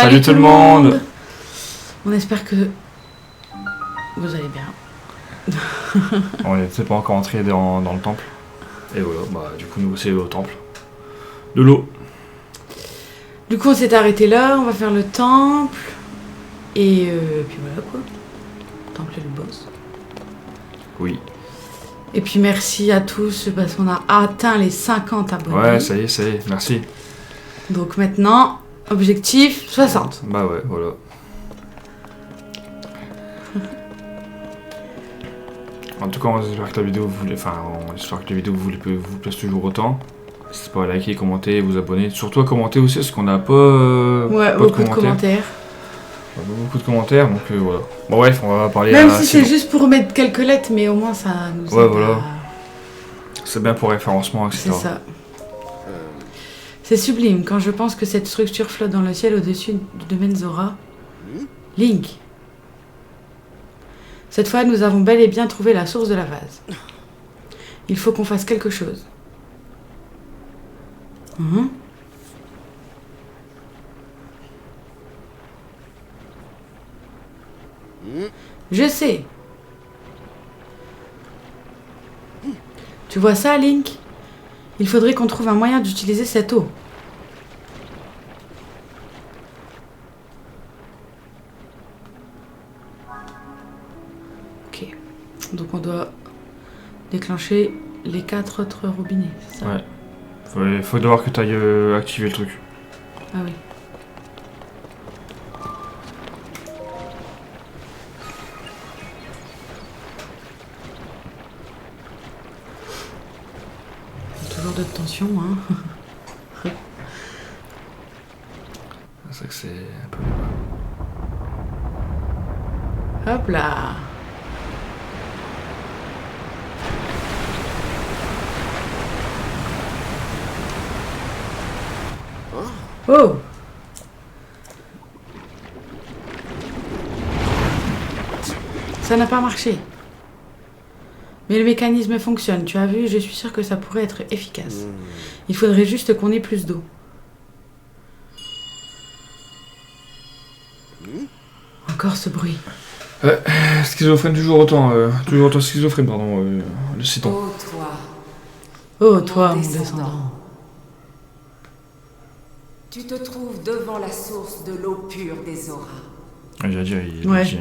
Salut tout le monde. On espère que vous allez bien. On n'était pas encore entré dans le temple. Et voilà, bah du coup nous c'est au temple. De l'eau. Du coup on s'est arrêté là, on va faire le temple. Et puis voilà quoi. Le temple est le boss. Oui. Et puis merci à tous parce qu'on a atteint les 50 abonnés. Ouais, ça y est, merci. Donc maintenant, objectif 60. Bah ouais, voilà. En tout cas, on espère que la vidéo vous plaise toujours autant. N'hésitez pas à liker, commenter, vous abonner. Surtout à commenter aussi, parce qu'on n'a pas, Ouais, pas beaucoup de commentaires. Pas beaucoup de commentaires, donc voilà. Bon bref, on va parler Même si c'est juste pour mettre quelques lettres, mais au moins ça nous aide. Voilà. C'est bien pour référencement, etc. C'est ça. C'est sublime quand je pense que cette structure flotte dans le ciel au-dessus du domaine Zora. Link. Cette fois, nous avons bel et bien trouvé la source de la vase. Il faut qu'on fasse quelque chose. Je sais. Tu vois ça, Link? Il faudrait qu'on trouve un moyen d'utiliser cette eau. Ok. Donc on doit déclencher les 4 autres robinets, c'est ça? Ouais. Faut devoir que tu ailles activer le truc. Ah oui. Toujours de tension, hein. C'est vrai que c'est un peu... Hop là. Oh. Ça n'a pas marché. Mais le mécanisme fonctionne, tu as vu, je suis sûre que ça pourrait être efficace. Il faudrait juste qu'on ait plus d'eau. Encore ce bruit. Schizophrène toujours autant schizophrène, pardon, le citon. Oh, toi, mon descendant. Tu te trouves devant la source de l'eau pure des auras. J'allais dire, il Ouais. dit,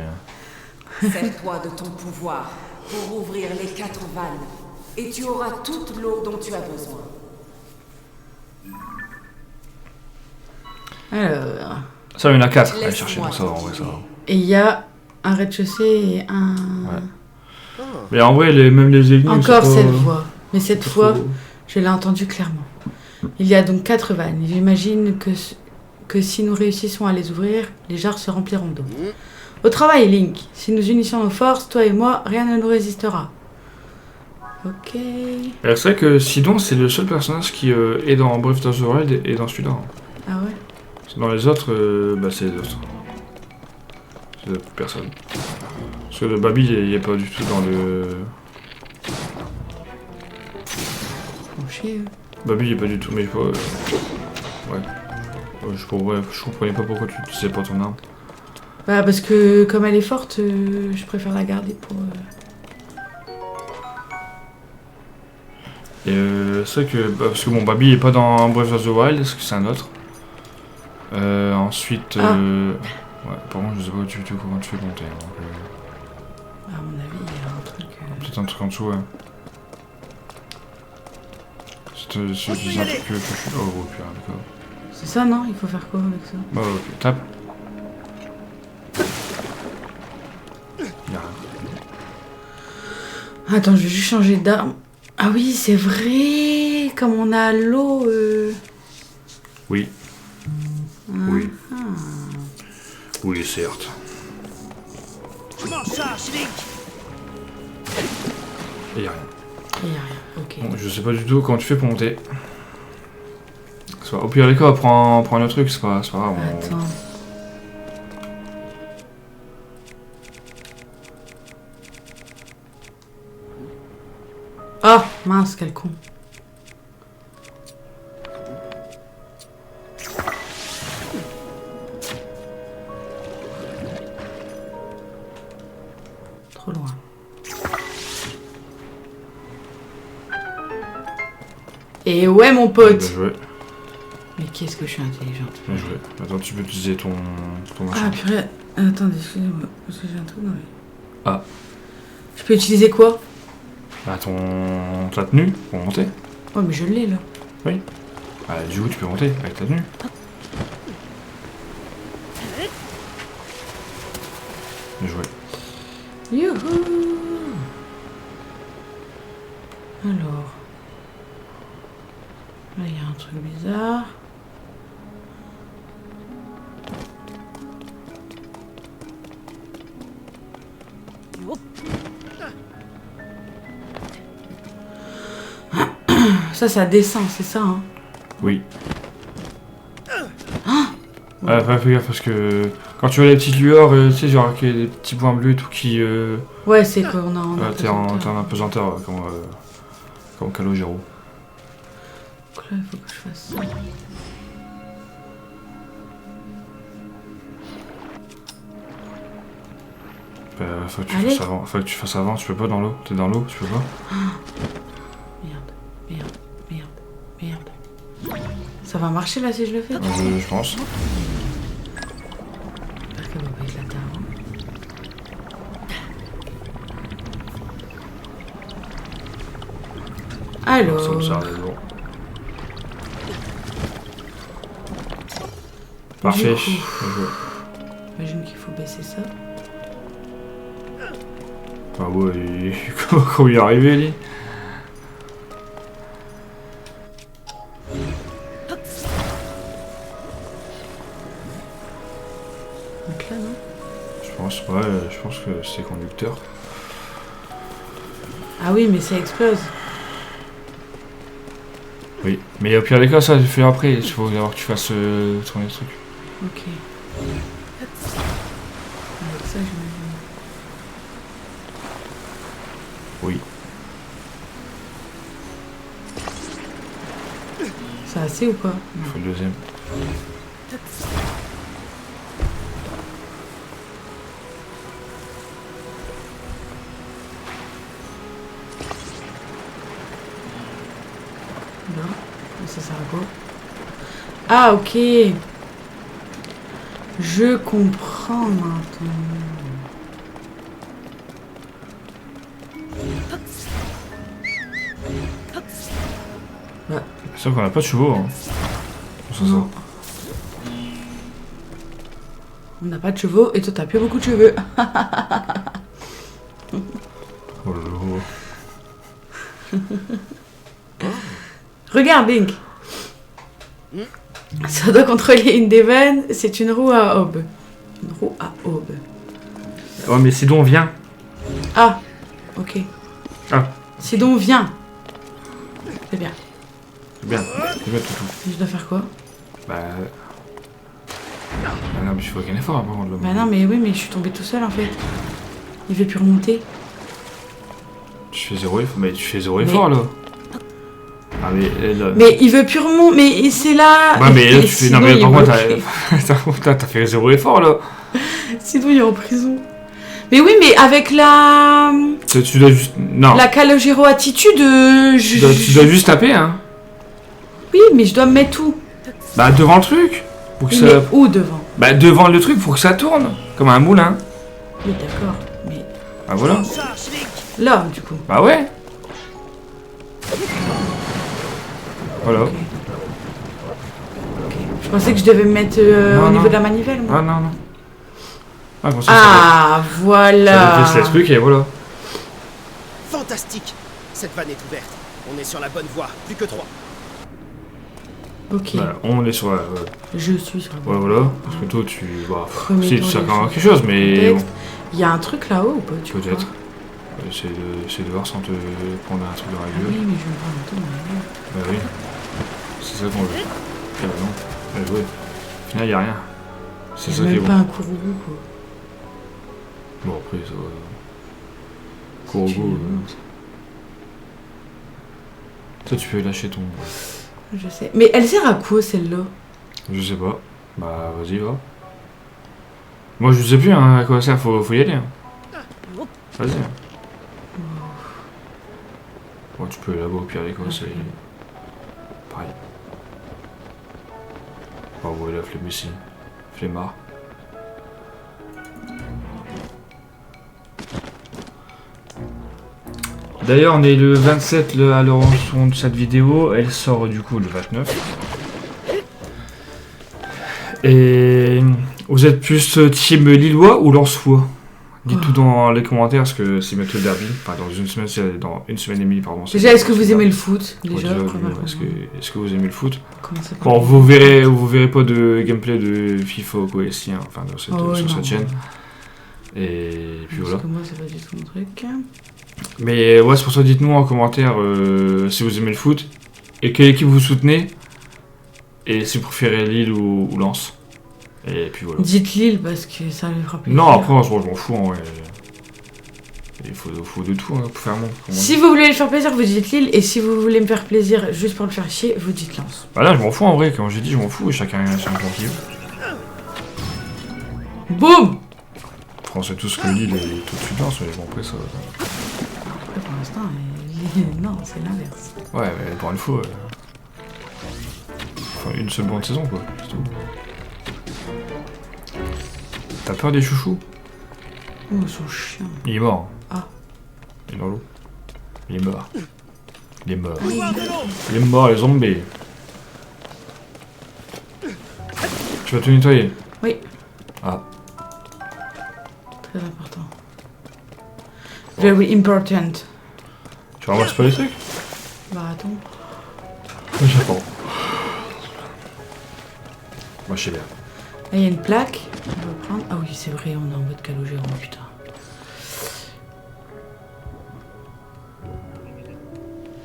Sers-toi de ton pouvoir pour ouvrir les 4 vannes et tu auras toute l'eau dont tu as besoin. Alors. Ça, il y en a 4 à aller Laisse-moi chercher, donc ça va, en vrai, ça va. Et il y a un rez-de-chaussée et un... Ouais. Mais en vrai, même les énigmes... Encore c'est pas- cette voix. Mais cette pas fois, trop- je l'ai entendue clairement. Il y a donc 4 vannes. J'imagine que si nous réussissons à les ouvrir, les jarres se rempliront d'eau. Au travail, Link. Si nous unissons nos forces, toi et moi, rien ne nous résistera. Ok. Et c'est vrai que Sidon, c'est le seul personnage qui est dans Breath of the Wild et dans celui-là. Ah ouais? Dans les autres, c'est les autres. C'est d'autres personnes. Parce que le Babi, il est pas du tout dans le... Faut chier, eux. Babi, il est pas du tout, mais pas... Ouais. Je comprenais pas pourquoi tu sais pas ton arme. Bah parce que comme elle est forte, je préfère la garder pour... Et c'est vrai que... parce que bon, Babi est pas dans Breath of the Wild, parce que c'est un autre. Ensuite... Ouais, par contre, je sais pas comment tu fais monter. Donc, À mon avis, il y a un truc... peut-être un truc en dessous, ouais. C'est un truc que je suis... Oh, putain, d'accord. C'est ça, non? Il faut faire quoi avec ça? Bah, ok, tape. Y'a rien. Attends, je vais juste changer d'arme. Ah oui, c'est vrai. Comme on a l'eau... Oui. Oui. Oui, certes. Et y'a rien. Il y a rien. Ok. Bon, je sais pas du tout comment tu fais pour monter. Au pire des cas, prends un autre truc, c'est pas grave. Attends. Ah, mince, quel con. Et ouais, mon Bien pote. joué. Mais qu'est-ce que je suis intelligente. Bien joué. Attends, tu peux utiliser ton Ah, machin. purée. Attendez, excusez-moi. Parce que j'ai un truc dans les... Ah. Je peux utiliser quoi? Bah, ta tenue pour monter. Ouais, mais je l'ai, là. Bah, du coup, tu peux monter avec ta tenue. Bien joué. Youhou! Alors... Là, il y a un truc bizarre. Ça descend, c'est ça, hein? Oui. Fais gaffe parce que quand tu vois les petites lueurs, tu sais, genre avec des petits points bleus et tout qui. Ouais, c'est qu'on a en T'es en apesanteur comme Calogero. Donc là, il faut que je fasse ça. Faut que tu Allez. fasses avant. Faut que tu fasses avant. Tu peux pas dans l'eau. T'es dans l'eau, tu peux pas. Merde. Ça va marcher là si je le fais? Je pense. J'espère qu'elle va pas éclater avant. Alors... Ça arrive bon. Parfait. coup. Bien joué. J'imagine qu'il faut baisser ça. Ah ouais, comment il est arrivé, lui? Donc là, non? Je pense que c'est conducteur. Ah oui, mais ça explose. Oui, mais au pire des cas, ça, je fais après. Il faut d'abord que tu fasses tourner le truc. Ok. Avec ça, j'imagine. Oui. C'est assez ou pas? Il faut le deuxième. Non. Ça sert à quoi? Ah, ok. Je comprends maintenant. C'est sûr qu'on a pas de chevaux. Hein. Ça, Non. On n'a pas de chevaux et toi t'as plus beaucoup de cheveux. Oh là là. Regarde, Link. Ça doit contrôler une des vannes. C'est une roue à aube. Une roue à aube. Oh, mais Sidon vient. Ah, ok. Ah. Sidon, viens. C'est bien. C'est bien. C'est bien, tout. Je dois faire quoi? Bah. Ah non, mais il faut aucun effort à prendre là. Bah non, mais oui, mais je suis tombée tout seul en fait. Il veut plus remonter. Tu fais zéro effort. Mais tu fais zéro effort là. Ah, mais là. Mais il veut plus remonter. Mais c'est là. Ouais, mais là, Et tu fais. sinon, Non, mais il par est contre, bloqué. t'as fait zéro effort là. Sinon, il est en prison. Mais oui, mais avec la. Tu dois juste. Non. La Calogero attitude. Tu dois juste taper, hein. Oui, mais je dois me mettre où? Bah, devant le truc. Pour que Oui, ça. mais où devant? Bah, devant le truc pour que ça tourne. Comme un moulin. Oui, d'accord. Mais Bah, voilà. là, du coup. Bah, ouais. Voilà. Ok. Je pensais que je devais me mettre Non, au non. niveau de la manivelle, moi. Ah, non. Ah, comme ça, Ah, ça voilà. déplace le truc et voilà. Fantastique! Cette vanne est ouverte. On est sur la bonne voie. Plus que 3. Ok. Bah, on est sur la. Je suis sur la Ouais, voilà. Parce que toi, tu. Bah, Premier si, tour tu sais des quand même choses. quelque chose, mais. Contexte. Il y a un truc là-haut ou pas, tu crois? Peut-être. C'est de voir sans te prendre un truc dans la Ah gueule. oui, mais je me prends un tour dans la gueule. Bah oui. C'est ça qu'on veut. Eh bah non. Bien joué. Au final, y'a rien. C'est Il ça y a qui est même bon. pas un courroux, quoi. Bon, après, ça va. Kourou. Toi, tu peux lâcher ton. Je sais. Mais elle sert à quoi, celle-là? Je sais pas. Bah, vas-y, va. Moi, je sais plus hein, à quoi ça sert. Faut y aller. Hein. Vas-y. Bon, tu peux là-bas au pire des cas, c'est. pareil. Oh ouais, la flemme ici. Flemmard. D'ailleurs, on est le 27 à l'enregistrement de cette vidéo. Elle sort du coup le 29. Et vous êtes plus team Lillois ou Lensois? Dites tout dans les commentaires parce que c'est bientôt le derby. Enfin, dans une semaine et demie, pardon. Déjà, est-ce que vous aimez le foot? Déjà, est-ce que vous aimez le foot? Comment ça Bon, vous verrez pas de gameplay de FIFA ou quoi ici, hein, enfin, sur cette chaîne. Et puis voilà. Parce que moi, c'est pas du tout mon truc. Mais ouais, c'est pour ça, dites-nous en commentaire si vous aimez le foot et quelle équipe vous soutenez et si vous préférez Lille ou Lens. Et puis voilà. Dites Lille parce que ça lui fera plaisir. Non, après, je m'en fous en vrai. Il faut de tout hein, pour faire un monde. Si vous voulez lui faire plaisir, vous dites Lille. Et si vous voulez me faire plaisir juste pour le faire chier, vous dites Lens. Bah là, je m'en fous en vrai. Comme j'ai dit, je m'en fous. Chacun tranquille. Boum! On sait tous que Lille est tout de suite Lens, mais bon, après ça. Après, pour l'instant, non, c'est l'inverse. Ouais, mais pour une fois. Enfin, une seule bonne saison quoi. C'est tout. T'as peur des chouchous? Oh, ils sont chiants. Il est mort. Ah. Il est dans l'eau. Il est mort. Il est mort. Pouvoir de l'eau. Il est mort, les zombies. Tu vas te nettoyer? Oui. Ah. Très important. Very important. Tu ramasses pas les trucs? Bah attends. J'attends. Moi je sais bien. Là, il y a une plaque. On va prendre. Ah oui, c'est vrai, on est en mode calogéron, putain.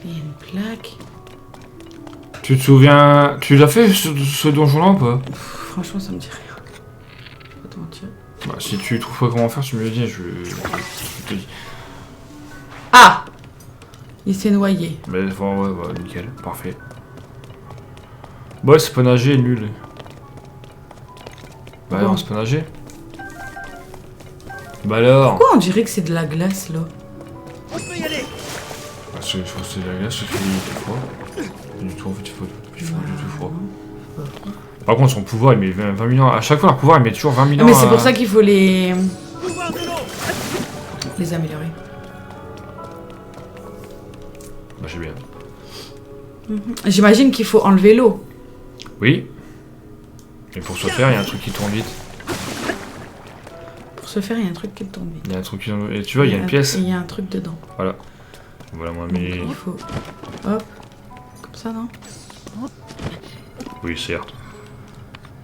Il y a une plaque. Tu te souviens... Tu l'as fait ce donjon-là ou pas? Franchement, ça me dit rien. Pas te mentir. Bah si tu trouves pas comment faire, tu me le dis, je te dis. Ah! Il s'est noyé. Mais enfin, ouais, bah nickel, parfait. Bah c'est pas nager, nul. Bah Bon. non, c'est pas nager. Bah alors. Pourquoi on dirait que c'est de la glace là? On peut y aller. Bah c'est la glace, c'est froid. Du tout en fait, il faut du tout froid. Par contre son pouvoir il met 20 000 ans. À chaque fois leur pouvoir il met toujours 20 000 ans. Ah, mais c'est pour ça qu'il faut les Pouvoir de l'eau. améliorer. Bah j'ai bien. J'imagine qu'il faut enlever l'eau. Oui. Et pour ce faire, il y a un truc qui tourne vite. Pour ce faire, il y a un truc qui tombe vite. Il y a un truc qui tourne... Et tu vois, il y a une pièce. Et il y a un truc dedans. Voilà. Voilà moi Donc, mais. il faut... Hop. Comme ça, non? Oui certes.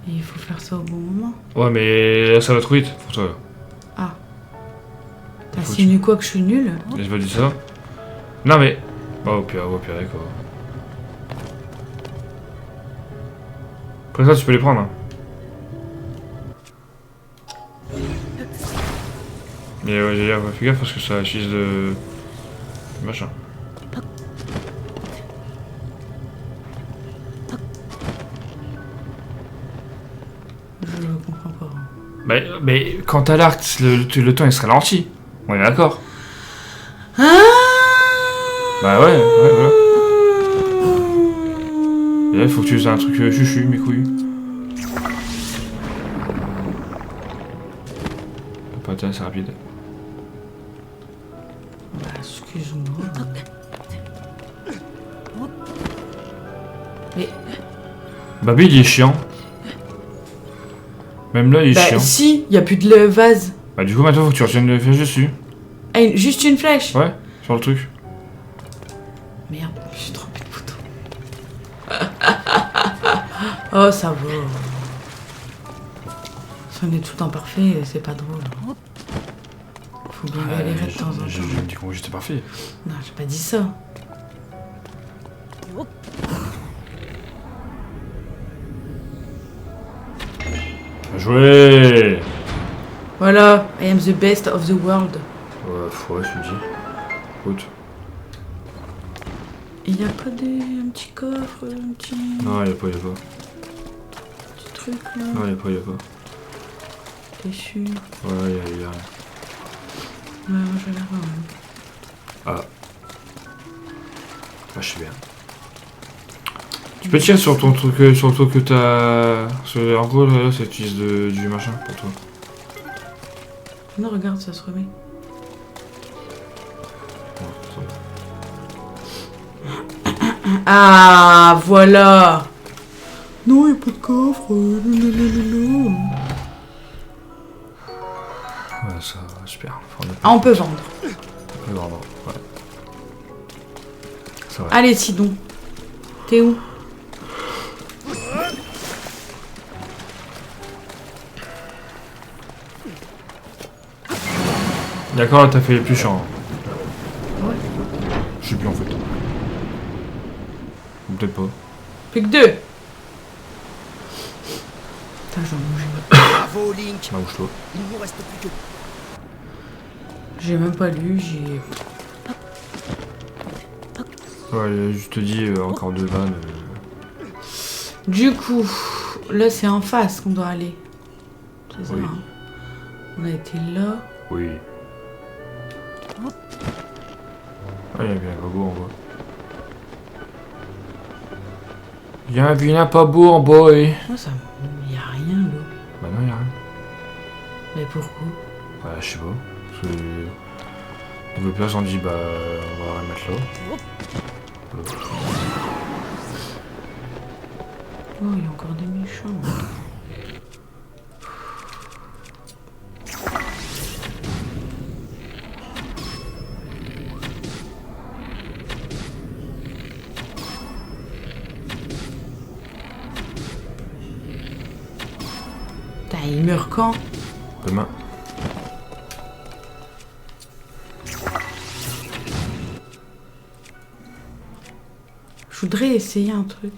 Et il faut faire ça au bon moment. Ouais mais ça va trop vite pour toi. Ah. Faut T'insinues quoi, que je suis nulle? J'ai pas dit ça. Non mais. Oh pire d'accord. Après ça tu peux les prendre. Hein. Mais ouais, fais gaffe parce que ça utilise de. Machin. Je comprends pas. Mais quand t'as l'arc, le temps il se ralentit. On est d'accord. Ah! Bah ouais, voilà. Et là il faut que tu uses un truc chuchu, mes couilles. Pas tiens, c'est rapide. Bah, excuse-moi. Mais... Baby il est chiant. Même là il est Bah chiant. si, y a plus de vase. Bah du coup maintenant faut que tu retiennes le flèche dessus. Ah, juste une flèche. Ouais, sur le truc. Merde, j'ai trompé de bouton. Oh, ça va. Si on est tout le temps parfait, c'est pas drôle. Faut bien galérer de temps en temps. Je me dis comment j'étais parfait. Non, j'ai pas dit ça. Jouer. Voilà, I am the best of the world. Ouais, je me dis. Écoute. Il y a pas un petit coffre, un petit Non, y'a pas. truc là? Non, y'a pas. T'es sûr? Ouais, y'a rien. Ouais, moi je vais la voir. Ah. Ah, je sais bien. Tu peux tirer sur ton truc, sur le truc que t'as... En gros, là, ça utilise du machin pour toi. Non, regarde, ça se remet. Ah, voilà. Non, il n'y a pas de coffre. Non. Ouais, ça, super. Ah, on peut vendre. On peut vendre, ouais. C'est vrai. Allez, Sidon. T'es où? D'accord, là, t'as fait les plus chiants. Ouais. Je sais plus en fait. Ou peut-être pas. Plus que 2. Putain, j'en mange. Bravo, Link. Mouche-toi. Il ne nous reste plus que... J'ai même pas lu, j'ai... Ouais, je te dis, encore 2 vannes. Du coup, là, c'est en face qu'on doit aller. C'est ça, Oui. hein. On a été là. Oui. Ah, il y a bien un pas beau en bas. Il y a bien un pas beau en bas, et... Moi, ça... Y a rien, là. Bah non, y a rien. Mais pourquoi? Bah, je sais pas. Parce que... On veut place, on dit, bah, on va la remettre là. Oh, il y a encore des méchants. Putain, il meurt quand? Demain. Je voudrais essayer un truc.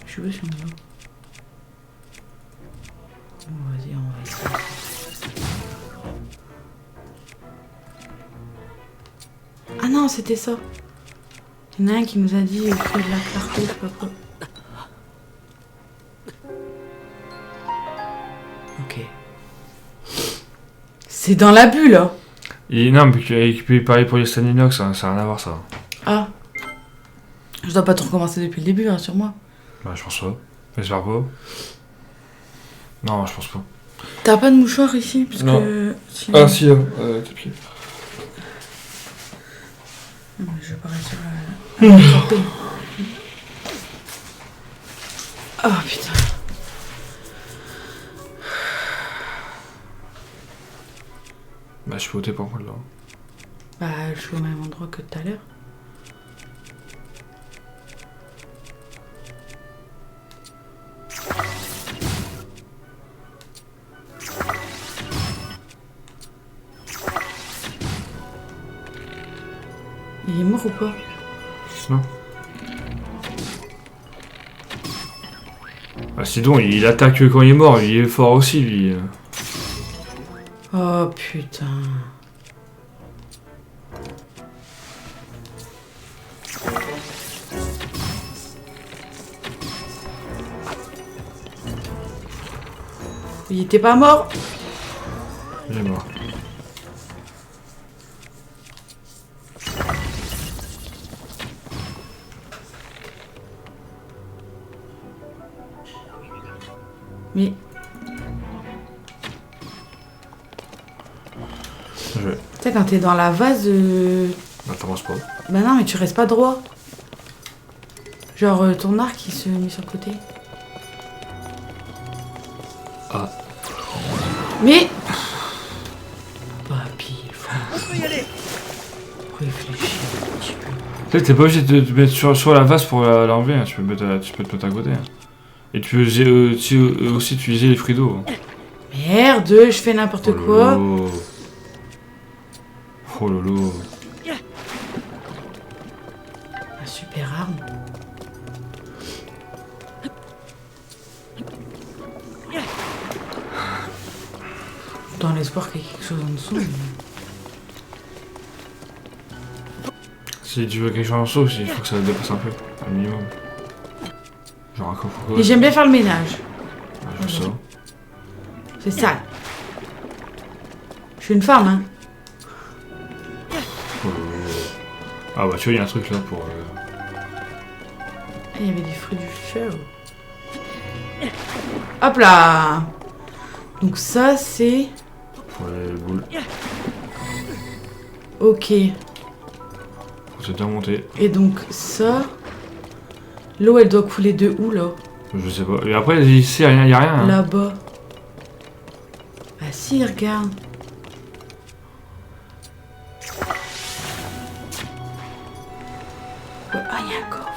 Je veux sur moi. Bon, vas-y, on va essayer. Ah non, c'était ça. Il y en a un qui nous a dit fais de la clarté, je sais pas quoi. Ok. C'est dans la bulle, hein. Et non, mais puis pareil pour les Stan Inox, ça n'a rien à voir, ça. Ah. Je dois pas tout recommencer depuis le début, rassure-moi. Bah, je pense pas. J'espère pas. Non, je pense pas. T'as pas de mouchoir ici parce Non. que... Ah, si, tes pieds. Non, mais je vais pas réussir à attraper. Oh putain. Bah, je peux ôter par contre là. Bah, je suis au même endroit que tout à l'heure. Il est mort ou pas? Non. Bah, sinon, il attaque quand il est mort, il est fort aussi, lui. Oh putain. Il était pas mort? Il est mort. Mais... Je vais. Tu sais, quand t'es dans la vase... Bah, t'avances pas. Bah non, mais tu restes pas droit. Genre, ton arc, il se met sur le côté. Ah. Mais... Papy, il faut On peut y aller. réfléchir un petit peu. Tu sais, t'es pas obligé de te mettre sur la vase pour l'enlever, hein. Tu peux te mettre à côté. Hein. Et tu peux aussi utiliser les fruits d'eau. Merde, je fais n'importe quoi. Oh lolo. La super arme. Dans l'espoir qu'il y ait quelque chose en dessous. Mais... Si tu veux quelque chose en dessous, il faut que ça dépasse un peu, un minimum. Genre un coffre. Et j'aime bien faire le ménage. Je sais. C'est sale. Je suis une femme, hein. Oh lolo. Ah bah tu vois, il y a un truc là pour... Ah, il y avait des fruits du feu. Hop là. Donc ça, c'est... Pour les boules. Ok. Faut bien monter. Et donc ça... L'eau, elle doit couler de où, là? Je sais pas. Et après, ici, y a rien. Hein. Là-bas. Ah si, regarde. Ah, il y a un coffre.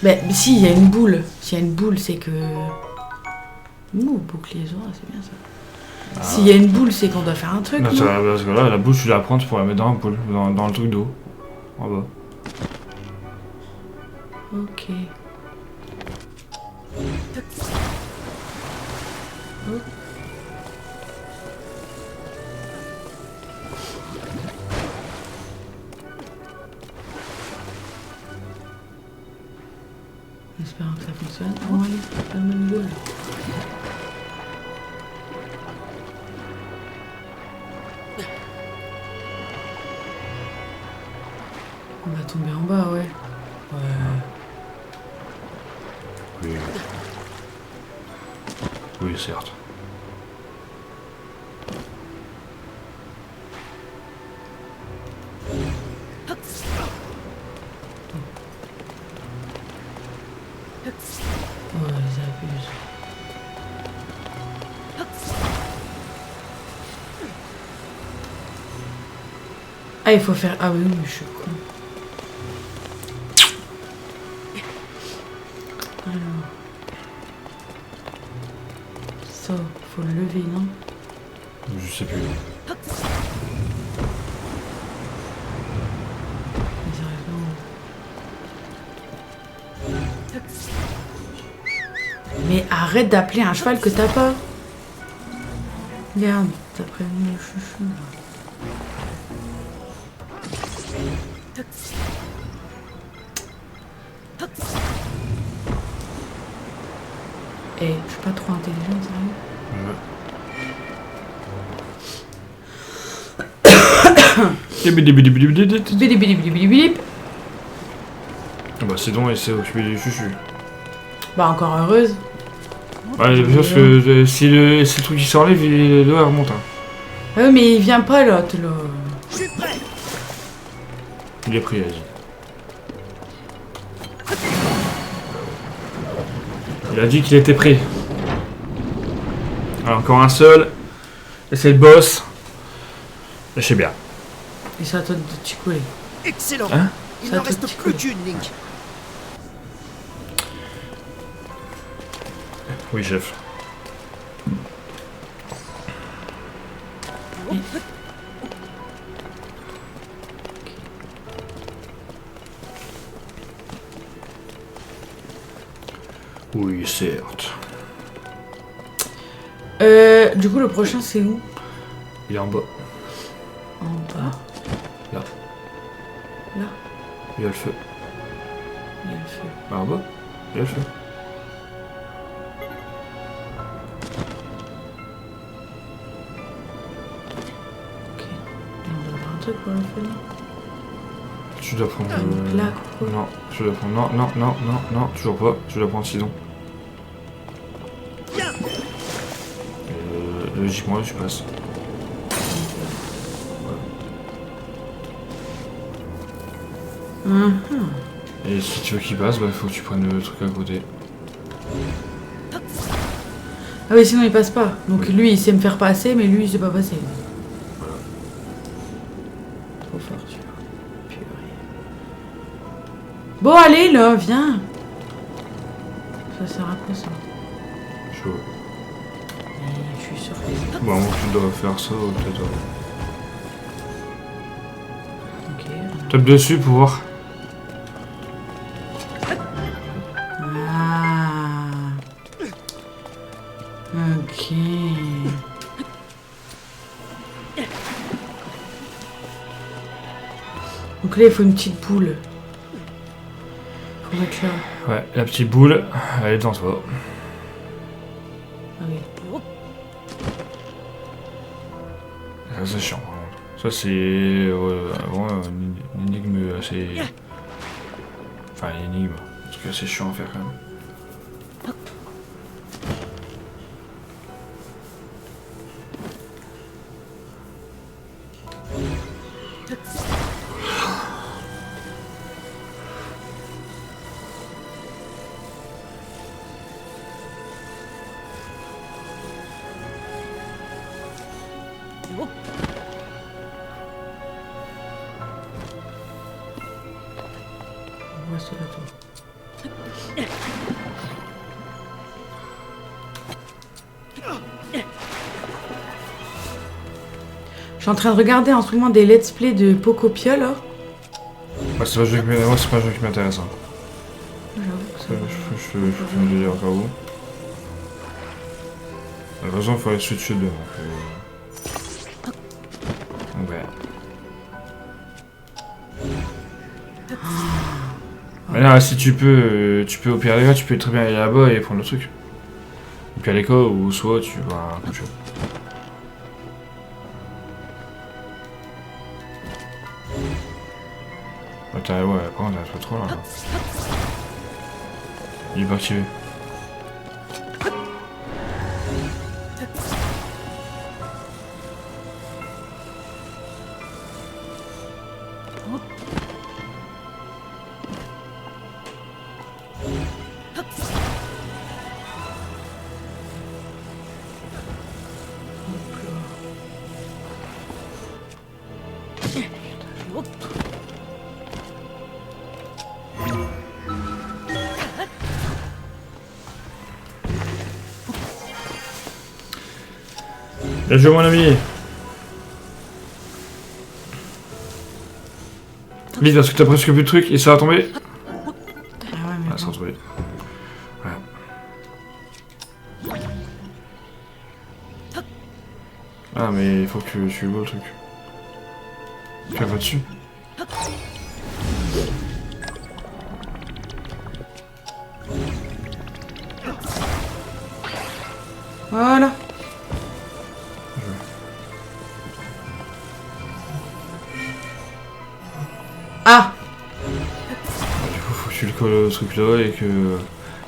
Mais si, il y a une boule. S'il y a une boule, c'est que... Ouh, bouclier joie, c'est bien ça. Ah. S'il y a une boule, c'est qu'on doit faire un truc, Non, non parce que là, la bouche, tu la prends pour la mettre dans la poule, dans le truc d'eau. En bas. Ok. Oh. Espérons que ça fonctionne. Oh, allez, donne-moi une boule. On va tomber en bas, ouais. Oui. Oui, certes. Oh, ils abusent. Ah, il faut faire... Ah oui, je suis con. Alors... Ça, faut le lever, non? Je sais plus. Ils arrivent là en haut. Mais arrête d'appeler un cheval que t'as pas. Regarde, t'as prévenu le chouchou. Eh, je suis pas trop intelligente, sérieux. Bidi bidi bidi bidi bidi. Ah bah c'est donc, il s'est occupé du chuchu. Bah encore heureuse. Ouais, parce que si le truc qui s'enlève, l'eau elle remonte. Hein. Ah oui, mais il vient pas l'autre là. Je suis prêt. Il est pris, vas-y. Il a dit qu'il était prêt. Alors encore un seul. Et c'est le boss. Et c'est bien. Et ça toi de t'y coller. Excellent. Hein? Il Ça n'en te reste tique, plus oui. qu'une, Link. Oui, chef. Oui, certes. Du coup le prochain c'est où? Il est en bas. En bas. Là. Là. Il y a le feu. Il y a le feu. Bah, en bas. Il y a le feu. Ok. Et on doit faire un truc pour le feu, non? Tu dois prendre... Une plaque ou quoi? Non, tu dois prendre... Non, toujours pas. Tu dois prendre 6 dons. Logiquement, tu passes. Mhm. Et si tu veux qu'il passe, bah, il faut que tu prennes le truc à côté. Ah oui, sinon il passe pas. Donc lui il sait me faire passer, mais lui il sait pas passer. Trop fort celui-là. Purée. Bon allez là, viens. Ça sert à quoi ça? Chaud. Et je suis sûre que... Bon, moi, tu dois faire ça, ou peut-être... Ok. Tape dessus pour voir. Ah. Ok. Donc là il faut une petite boule. Faut mettre là. Ouais, la petite boule, elle est devant toi. Ah oui. Ça c'est chiant. Par contre. Ça c'est vraiment une énigme assez... Enfin une énigme. En tout cas c'est chiant à faire quand même. Ouais, c'est là toi. Je suis en train de regarder en ce moment des let's play de Pocopia là. Ouais, c'est pas un jeu moi c'est pas un jeu qui m'intéresse. Hein. J'avoue que ça. Je fais un délire encore vous. De toute façon il faut aller switcher deux donc... Ouais. Mais là, si tu peux au pire des cas, tu peux très bien aller là-bas et prendre le truc. Au pire des cas, ou soit tu vas comme tu veux. Ouais, par contre, on a pas trop là. Il est pas activé. Bien joué mon ami. Vite parce que t'as presque plus de trucs et ça va tomber. Ah ouais, mais Ah, ça va tomber. Ouais. Ah mais il faut que tu vois le truc. Tu vas dessus. Voilà. Ah. Du coup faut que tu le colles au truc là et que...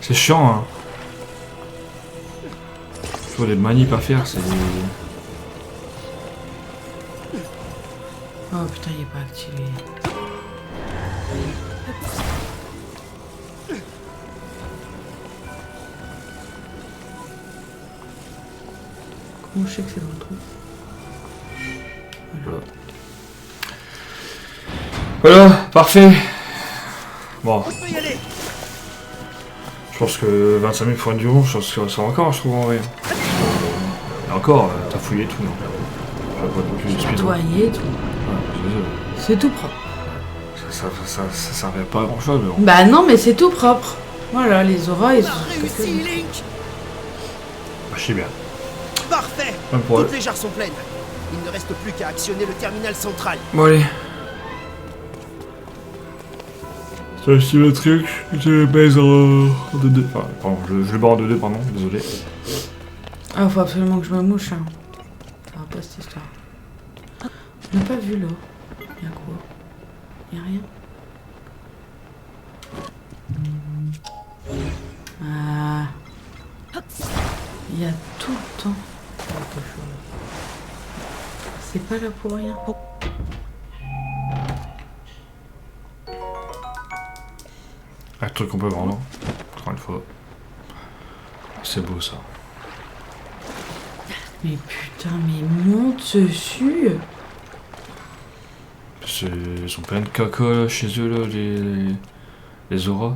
C'est chiant hein. Toujours des manips à faire, c'est... Oh putain, il est pas activé. Comment je sais que c'est dans le trou? Voilà, parfait. Bon, On peut y aller. je pense que 25 000 pour une duo, je pense que ça va encore, je trouve en vrai. Et encore, t'as fouillé tout, non? J'aurais pas non plus de speedrun. Nettoyer et tout. Ouais, C'est tout propre. ça servait pas à grand chose, mais bon. Bah non, mais c'est tout propre. Voilà, les auras, ils On a sont... réussi, Link. Bah, je sais bien. Parfait. Même pour Toutes les jarres sont pleines. Il ne reste plus qu'à actionner le terminal central. Bon, allez. J'ai acheté le truc, je le baise en 2-2. Enfin, pardon, je le barre en 2-2, pardon, désolé. Ah, faut absolument que je me mouche. Hein. Ça va pas cette histoire. Je n'ai pas vu là. Y'a quoi? Y'a rien? Ah. Il y a tout le temps quelque chose. C'est pas là pour rien. Un truc qu'on peut vendre, encore une fois. C'est beau ça. Mais putain, mais monte dessus. Ils sont pleins de caca là, chez eux, là, les auras.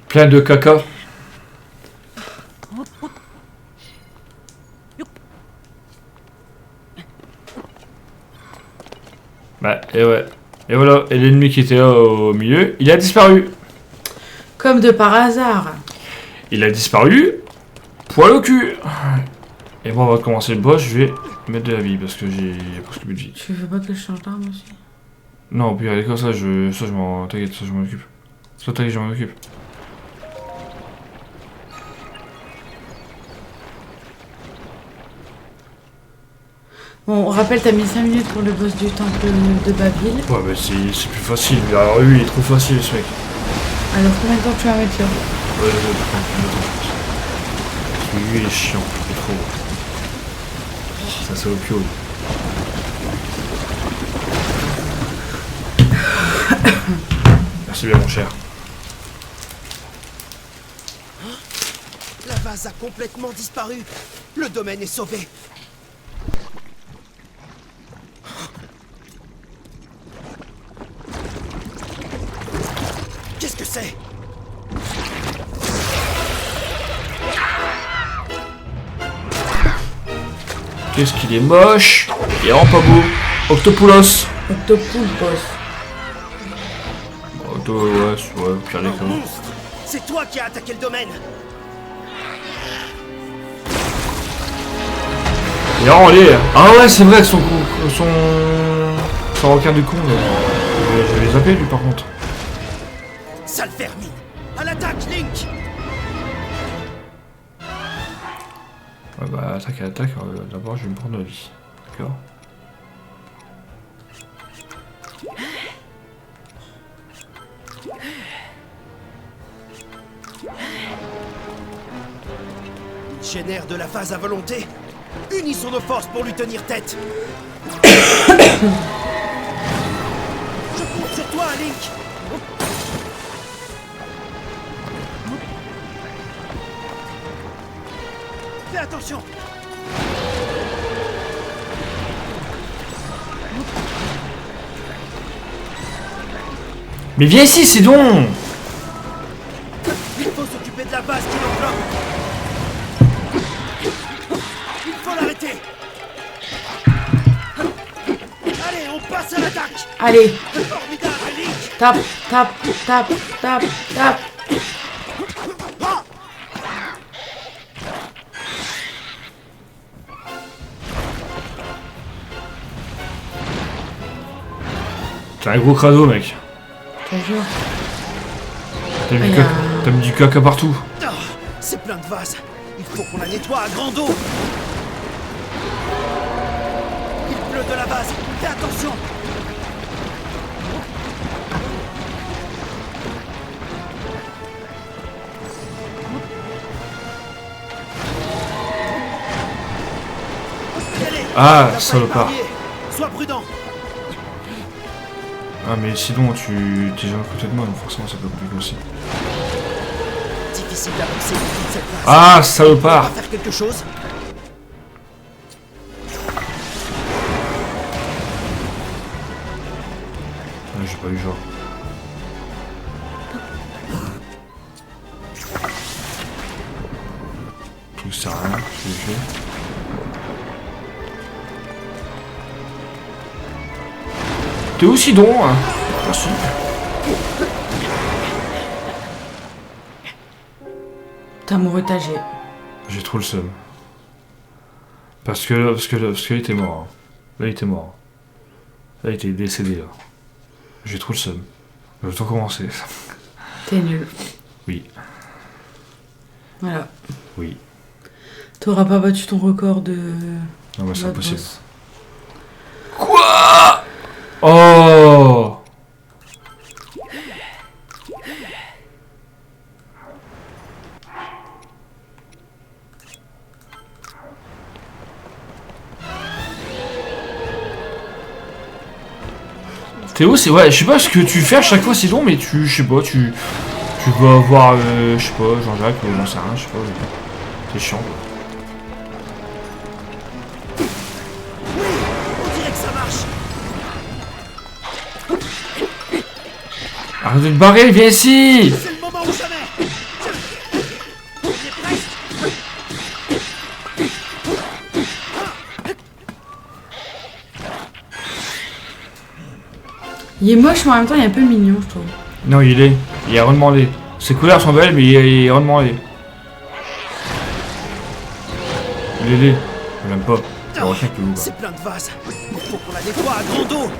Plein de caca. Bah, et ouais. Et voilà, et l'ennemi qui était là au milieu, il a disparu. Comme de par hasard. Il a disparu. Poil au cul. Et bon, on va commencer le boss, je vais mettre de la vie parce que j'ai presque plus de vie. Tu veux pas que je change d'arme aussi? Non, au pire, d'accord, ça, je m'en... T'inquiète, ça, je m'en occupe. Ça, t'inquiète, je m'en occupe. Bon, on rappelle, t'as mis 5 minutes pour le boss du temple de Baville. Ouais, mais c'est plus facile. Alors, lui, il est trop facile, ce mec. Alors, combien de temps tu vas mettre là? Ouais, parce que lui, il est chiant. Il est trop. Ça, c'est au pio. Merci bien, mon cher. La vase a complètement disparu. Le domaine est sauvé. Qu'est-ce que c'est? Qu'est-ce qu'il est moche. Il est vraiment pas beau. Octopoulos. Octopulpos. Ouais, pire les Un cas. monstre! C'est toi qui as attaqué le domaine. Il est vraiment laid. Ah ouais, c'est vrai, son requin du con. Je vais les zapper, lui, par contre. Sale vermine! À l'attaque, Link! Ouais, bah, attaque à attaque. D'abord, je vais me prendre la vie. D'accord. Il génère de la phase à volonté. Unissons nos forces pour lui tenir tête. Je compte sur toi, Link. Fais attention. Mais viens ici, c'est donc. Il faut s'occuper de la base qui l'enveloppe. Il faut l'arrêter. Allez, on passe à l'attaque. Allez, Formidable, Link. tape, tape, tape, tape, tape. T'es un gros crado, mec. Je te jure. T'as mis du caca partout. Ah, c'est plein de vases. Il faut qu'on la nettoie à grande eau. Il pleut de la base. Fais attention. Allez, Ah, t'as pas salopard. épargné. Sois prudent. Ah, mais sinon, t'es jamais à côté de moi, donc forcément, ça peut compliquer aussi. Difficile d'avancer dans toute cette place. Ah, On va salopard. faire quelque chose. Ah, j'ai pas eu genre. Tout sert à rien, je l'ai fait. T'es où, Sidon hein? Merci. T'as amoureux tagé. J'ai trop le seum. Parce que là, il était mort. Hein. Là, il était mort. Là, il était décédé, là. J'ai trop le seum. Je vais tout recommencer. T'es nul. Oui. Voilà. Oui. T'auras pas battu ton record de... Non, mais c'est Blood impossible. Boss. Quoi? Oh! Théo, c'est ouais, je sais pas ce que tu fais à chaque fois, c'est long, mais je sais pas, tu vas voir, je sais pas, Jean-Jacques, j'en sais rien, je sais pas, c'est chiant quoi. Oui, on dirait que ça marche. Arrête de te barrer, viens ici! C'est le moment ou jamais. On est presque. Il est moche, mais en même temps, il est un peu mignon, je trouve. Non, il est rondement laid. Ses couleurs sont belles, mais il est rondement laid. Il est laid. Je l'aime pas. Je recherche plus haut. C'est plein de vases. Il faut qu'on la nettoie à grande eau.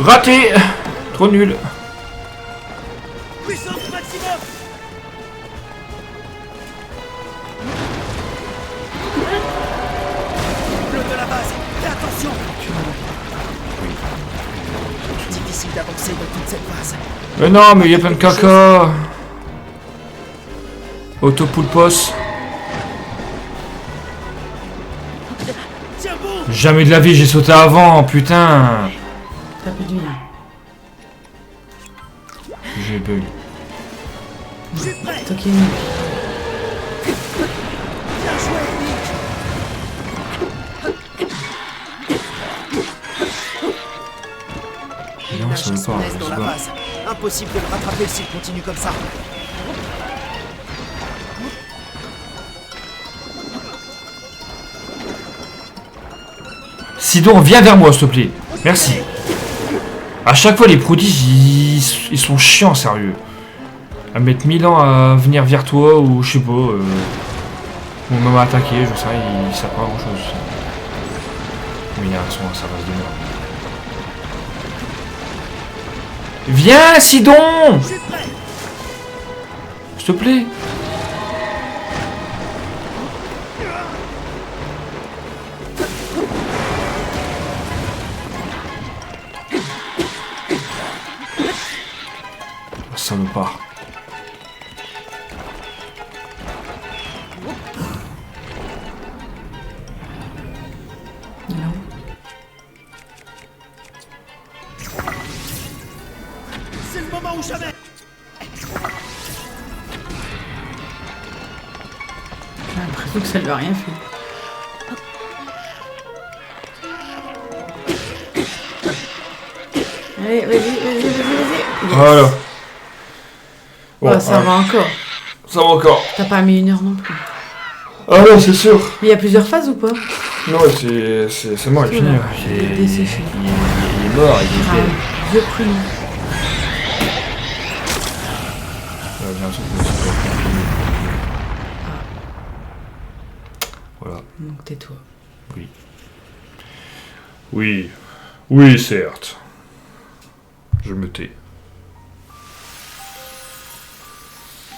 Raté. Trop nul. Puissance maximum. Bleu de la base, fais attention. Difficile d'avancer dans toute cette base. Mais non, mais il y a plein de caca. Autopoulpos. Tiens bon. Jamais de la vie, j'ai sauté avant, putain. T'as plus de vie. Hein. J'ai bug. Je suis prêt. Toi qui es nul. Bien joué, Link. Non, ça veut pas. Reste dans la base. Impossible de le rattraper s'il continue comme ça. Sidon, viens vers moi, s'il te plaît. Merci. À chaque fois, les prodiges, ils sont chiants, sérieux. À mettre 1000 ans à venir vers toi, ou je sais pas. Ou même à attaquer, je sais rien, ils savent pas grand chose. Mais il y a un son, ça va se donner. Viens, Sidon! Je suis prêt. S'il te plaît. Ça me part. Non. C'est le moment ou jamais. J'ai l'impression que ça lui a rien fait. Allez, vas-y. Voilà. Oh, ça va encore. Ça va encore. T'as pas mis 1 heure non plus. Ah ouais, c'est sûr. Mais il y a plusieurs phases ou pas? Non, c'est mort, il est fini. Oula, il est desséché. Il est mort, il est Ah, dead. vieux pruneau. J'ai l'impression que c'est pas fini. Voilà. Donc tais-toi. Oui. Oui. Oui, certes. Je me tais.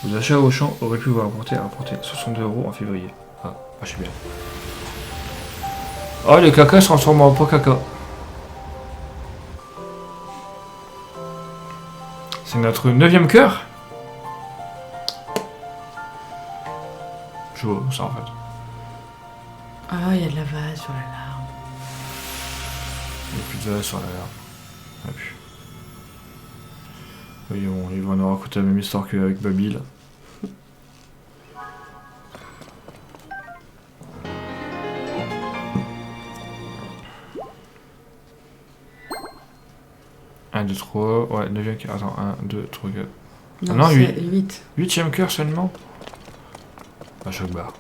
Vos achats au champ auraient pu vous rapporter 62 € en février. Ah, je suis bien. Oh, le caca se transforme en pas caca. C'est notre 9e cœur. Je vois ça en fait. Ah, il y a de la vase sur la larme. Il n'y a plus de vase sur la larme. Il n'y en a plus. Oui, bon, ils vont nous raconter la même histoire qu'avec Babil. Un, 2, 3, ouais, 9e cœur. Attends, 1, 2, 3, 4. Non, non, c'est 8. 8e cœur seulement. Ah, choc barre.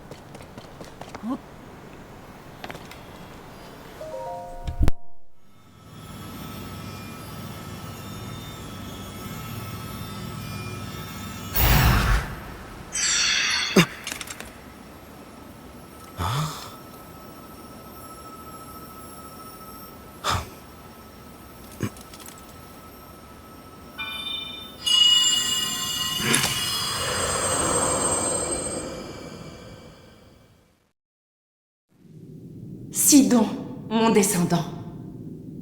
Sidon, mon descendant.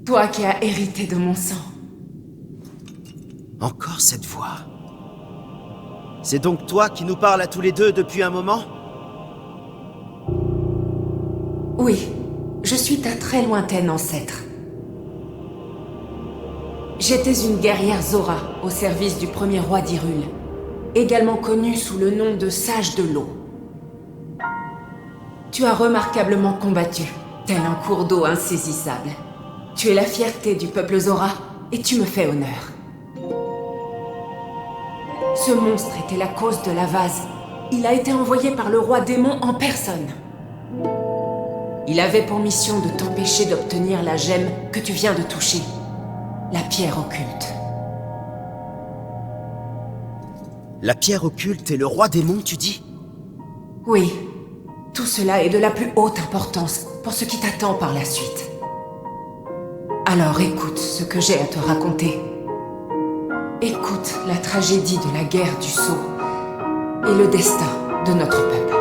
Toi qui as hérité de mon sang. Encore cette voix. C'est donc toi qui nous parles à tous les deux depuis un moment? Oui, je suis ta très lointaine ancêtre. J'étais une guerrière Zora au service du premier roi d'Hyrule, également connue sous le nom de Sage de l'eau. Tu as remarquablement combattu, tel un cours d'eau insaisissable. Tu es la fierté du peuple Zora, et tu me fais honneur. Ce monstre était la cause de la vase. Il a été envoyé par le roi démon en personne. Il avait pour mission de t'empêcher d'obtenir la gemme que tu viens de toucher. La pierre occulte. La pierre occulte et le roi démon, tu dis? Oui. Tout cela est de la plus haute importance pour ce qui t'attend par la suite. Alors écoute ce que j'ai à te raconter. Écoute la tragédie de la guerre du Sceau et le destin de notre peuple.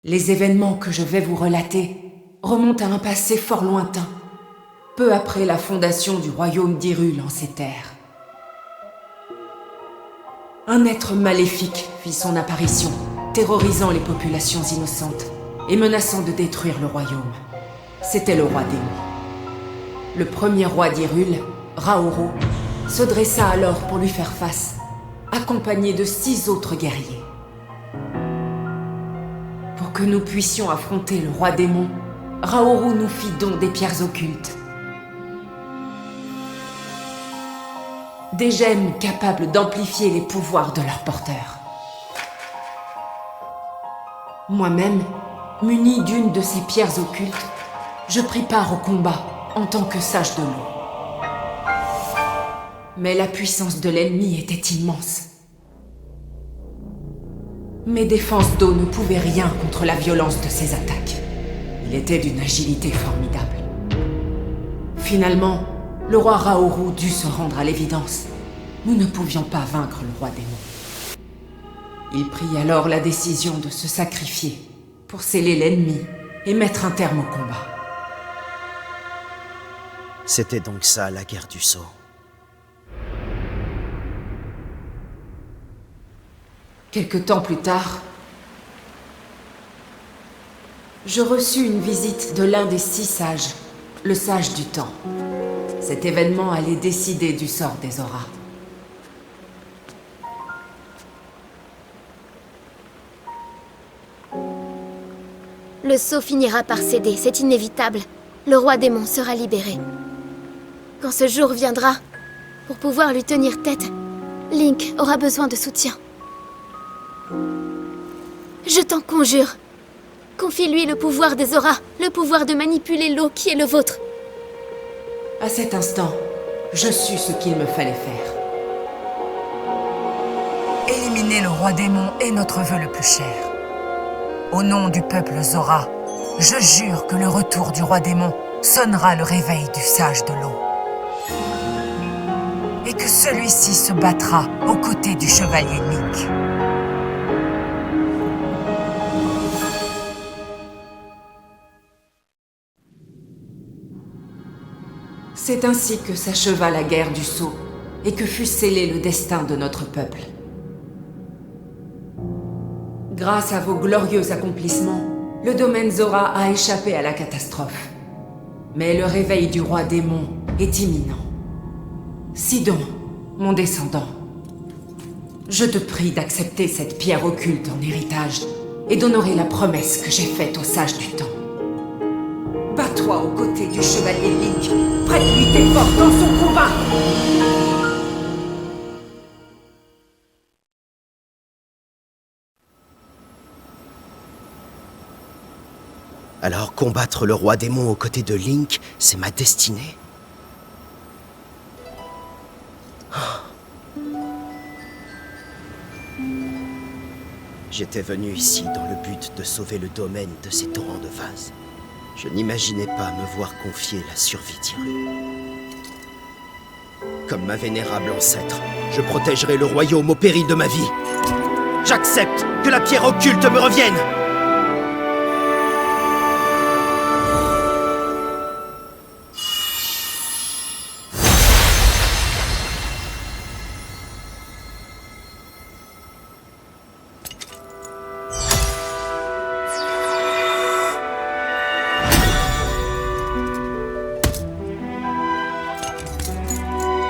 Les événements que je vais vous relater remontent à un passé fort lointain, peu après la fondation du royaume d'Hyrule en ces terres. Un être maléfique fit son apparition, terrorisant les populations innocentes et menaçant de détruire le royaume. C'était le roi démon. Le premier roi d'Hyrule, Raoro, se dressa alors pour lui faire face, accompagné de 6 autres guerriers. Pour que nous puissions affronter le roi démon, Raoro nous fit don des pierres occultes. Des gemmes capables d'amplifier les pouvoirs de leur porteur. Moi-même, muni d'une de ces pierres occultes, je pris part au combat en tant que sage de l'eau. Mais la puissance de l'ennemi était immense. Mes défenses d'eau ne pouvaient rien contre la violence de ses attaques. Il était d'une agilité formidable. Finalement, le roi Raoru dut se rendre à l'évidence. Nous ne pouvions pas vaincre le roi démon. Il prit alors la décision de se sacrifier pour sceller l'ennemi et mettre un terme au combat. C'était donc ça, la guerre du Sceau. Quelque temps plus tard, je reçus une visite de l'un des 6 sages, le sage du temps. Cet événement allait décider du sort des Zora. Le sceau finira par céder, c'est inévitable. Le roi démon sera libéré. Quand ce jour viendra, pour pouvoir lui tenir tête, Link aura besoin de soutien. Je t'en conjure, confie-lui le pouvoir des Zora, le pouvoir de manipuler l'eau qui est le vôtre. À cet instant, je sus ce qu'il me fallait faire. Éliminer le roi démon est notre vœu le plus cher. Au nom du peuple Zora, je jure que le retour du roi démon sonnera le réveil du sage de l'eau. Et que celui-ci se battra aux côtés du chevalier Link. C'est ainsi que s'acheva la guerre du Sceau et que fut scellé le destin de notre peuple. Grâce à vos glorieux accomplissements, le domaine Zora a échappé à la catastrophe. Mais le réveil du roi démon est imminent. Sidon, mon descendant, je te prie d'accepter cette pierre occulte en héritage et d'honorer la promesse que j'ai faite au sage du temps. Bats-toi aux côtés du chevalier Link, prête-lui tes forces dans son combat. Alors combattre le roi démon aux côtés de Link, c'est ma destinée. J'étais venu ici dans le but de sauver le domaine de ces torrents de vase. Je n'imaginais pas me voir confier la survie d'Hyrule. Comme ma vénérable ancêtre, je protégerai le royaume au péril de ma vie. J'accepte que la pierre occulte me revienne.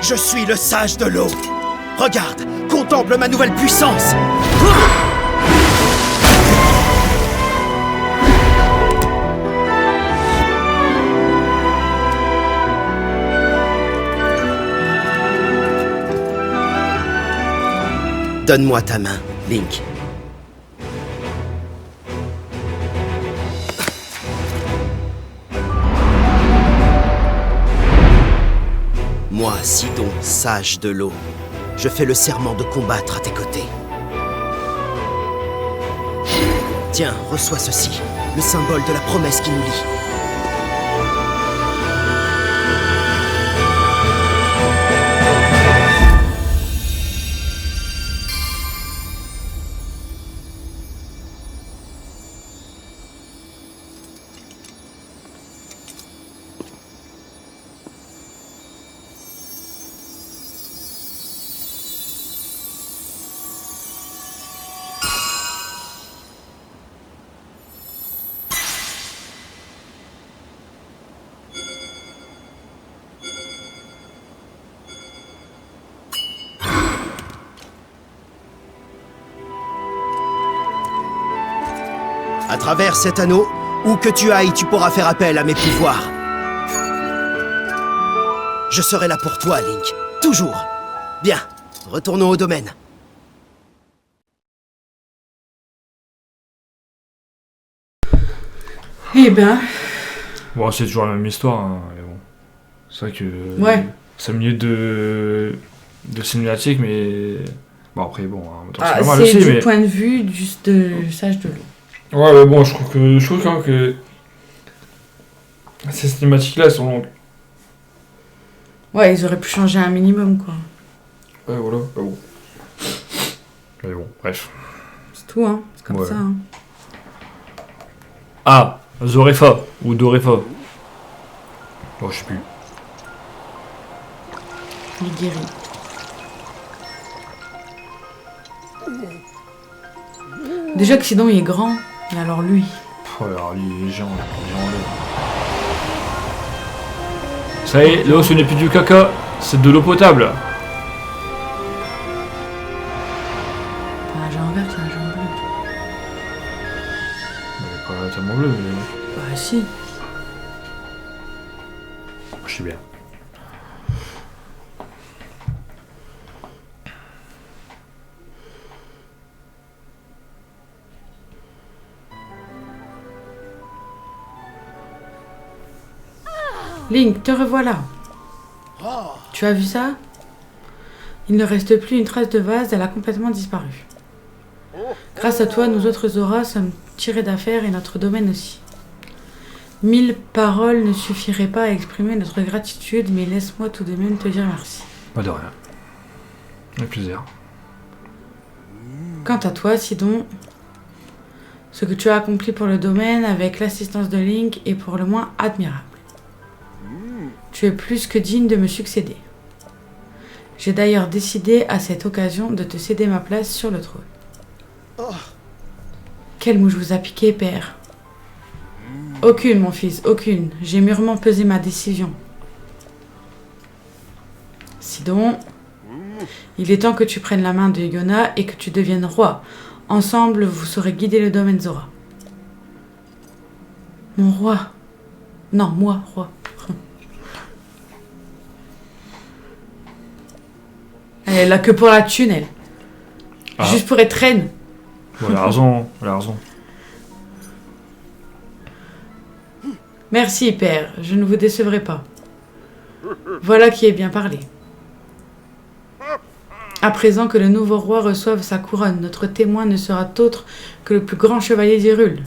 Je suis le sage de l'eau. Regarde, contemple ma nouvelle puissance. Donne-moi ta main, Link. Moi, Sidon, sage de l'eau, je fais le serment de combattre à tes côtés. Tiens, reçois ceci, le symbole de la promesse qui nous lie. À travers cet anneau, où que tu ailles, tu pourras faire appel à mes pouvoirs. Je serai là pour toi, Link. Toujours. Bien, retournons au domaine. Eh ben, Bon, c'est toujours la même histoire, hein, mais bon. C'est vrai que... Ouais. 5 minutes de cinématique, mais... Bon, après, bon, c'est pas mal c'est aussi, du mais... point de vue du sage de l'eau. Ouais, mais bon, je trouve quand même que... Ces cinématiques-là, elles sont longues. Ouais, ils auraient pu changer un minimum, quoi. Ouais, voilà, bah bon. Mais bon, bref. C'est tout, hein. C'est comme Ouais. ça, hein. Ah, Zorefa, ou Dorefa. Bon, je sais plus. Il est guéri. Déjà que Sidon, il est grand. Et alors lui... Oh, alors, les gens, Ça y est, l'eau, ce n'est plus du caca, c'est de l'eau potable. T'as un jaune vert, c'est un jaune bleu. Elle est pas tellement bleue, mais... Bah si. Je sais bien. Link, te revoilà. Tu as vu ça? Il ne reste plus une trace de vase, elle a complètement disparu. Grâce à toi, nous autres Zora sommes tirés d'affaire et notre domaine aussi. 1000 paroles ne suffiraient pas à exprimer notre gratitude, mais laisse-moi tout de même te dire merci. Pas de rien. Avec plaisir. Quant à toi, Sidon, ce que tu as accompli pour le domaine avec l'assistance de Link est pour le moins admirable. Tu es plus que digne de me succéder. J'ai d'ailleurs décidé à cette occasion de te céder ma place sur le trône. Quelle mouche vous a piqué, père? Aucune, mon fils, aucune. J'ai mûrement pesé ma décision. Sidon, il est temps que tu prennes la main de Yona et que tu deviennes roi. Ensemble, vous saurez guider le domaine Zora. Mon roi. Non, moi, roi. Elle est là que pour la thune, elle. Ah. Juste pour être reine. Bon, elle a raison, elle a raison. Merci, père. Je ne vous décevrai pas. Voilà qui est bien parlé. À présent que le nouveau roi reçoive sa couronne, notre témoin ne sera autre que le plus grand chevalier d'Hyrule.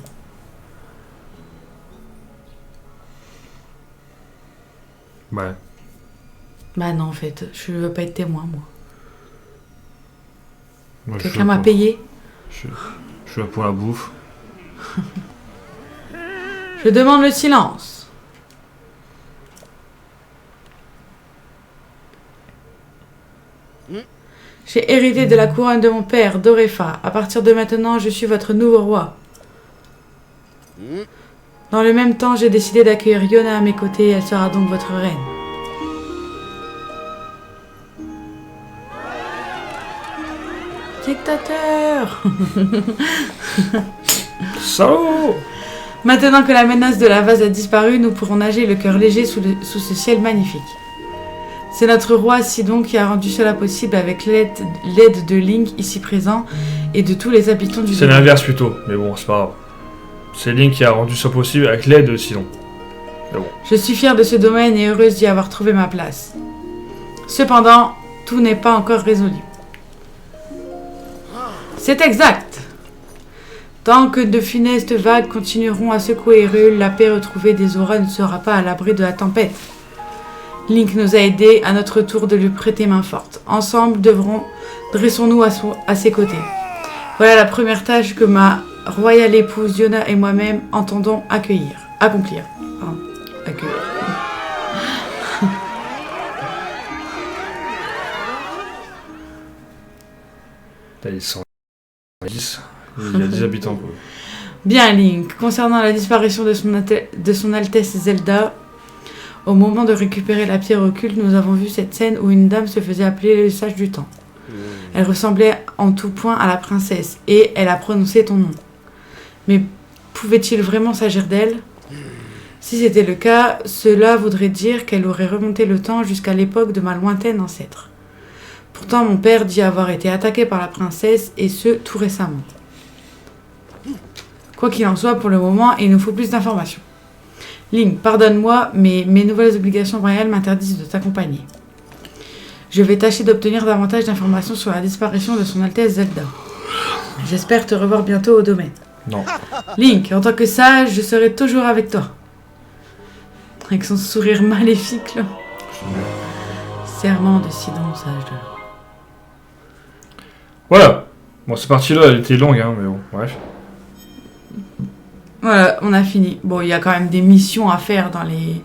Ouais. Bah non, en fait, je veux pas être témoin, moi. Moi, je Quelqu'un suis m'a là pour- payé. Je suis là pour la bouffe. Je demande le silence. J'ai hérité de la couronne de mon père, Dorefa. À partir de maintenant, je suis votre nouveau roi. Dans le même temps, j'ai décidé d'accueillir Yona à mes côtés. Elle sera donc votre reine. Dictateur. Salaud! Maintenant que la menace de la vase a disparu, nous pourrons nager le cœur léger sous ce ciel magnifique. C'est notre roi Sidon qui a rendu cela possible avec l'aide de Link ici présent et de tous les habitants du C'est domaine. l'inverse plutôt, mais bon, c'est pas grave. C'est Link qui a rendu ça possible avec l'aide de Sidon. Mais bon. Je suis fière de ce domaine et heureuse d'y avoir trouvé ma place. Cependant, tout n'est pas encore résolu. C'est exact. Tant que de funestes vagues continueront à secouer Hyrule, la paix retrouvée des auras ne sera pas à l'abri de la tempête. Link nous a aidés, à notre tour de lui prêter main forte. Ensemble, dressons-nous à ses côtés. Voilà la première tâche que ma royale épouse Yona et moi-même entendons accomplir. Pardon, accueillir. Là, ils sont 10. Il y a 10 habitants, quoi. Bien, Link. Concernant la disparition de son Altesse Zelda, au moment de récupérer la pierre occulte, nous avons vu cette scène où une dame se faisait appeler le sage du temps. Elle ressemblait en tout point à la princesse, et elle a prononcé ton nom. Mais pouvait-il vraiment s'agir d'elle ? Si c'était le cas, cela voudrait dire qu'elle aurait remonté le temps jusqu'à l'époque de ma lointaine ancêtre. Pourtant, mon père dit avoir été attaqué par la princesse, et ce, tout récemment. Quoi qu'il en soit, pour le moment, il nous faut plus d'informations. Link, pardonne-moi, mais mes nouvelles obligations royales m'interdisent de t'accompagner. Je vais tâcher d'obtenir davantage d'informations sur la disparition de son Altesse Zelda. J'espère te revoir bientôt au domaine. Non. Link, en tant que sage, je serai toujours avec toi. Avec son sourire maléfique, là. Serment de Sidon, sage de l'eau. Voilà. Bon, cette partie-là, elle était longue, hein, mais bon, bref. Voilà, on a fini. Bon, il y a quand même des missions à faire dans les...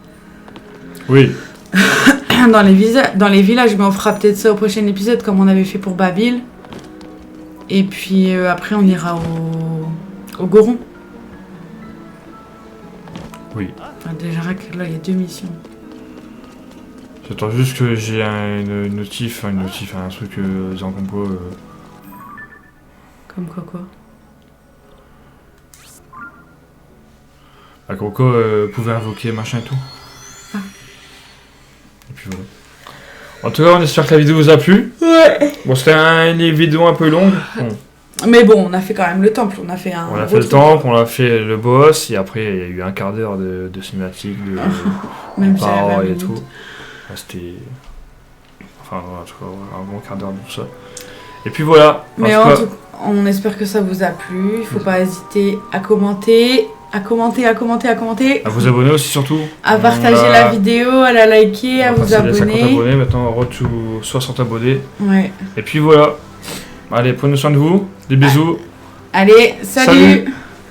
Oui. dans les villages, mais on fera peut-être ça au prochain épisode, comme on avait fait pour Babil. Et puis après, on ira au Goron. Oui. Enfin, déjà, là, il y a 2 missions. J'attends juste que j'ai une notif, un truc en compo. Comme quoi. À Coco pouvait invoquer machin et tout. Ah. Et puis voilà. En tout cas, on espère que la vidéo vous a plu. Ouais. Bon, c'était une vidéo un peu longue. Bon. Mais bon, on a fait quand même le temple. On a fait le temple, on a fait le boss, et après, il y a eu un quart d'heure de cinématique, même de paroles et minutes. tout. Ouais, c'était... Enfin, en tout cas, un bon quart d'heure de tout ça. Et puis voilà. Mais on espère que ça vous a plu. Il faut pas hésiter à commenter. À vous abonner aussi, surtout. À partager la vidéo, à la liker, à vous abonner. 50 abonnés, maintenant on road to 60 abonnés. Ouais. Et puis voilà. Allez, prenez soin de vous. Des bisous. Allez, salut.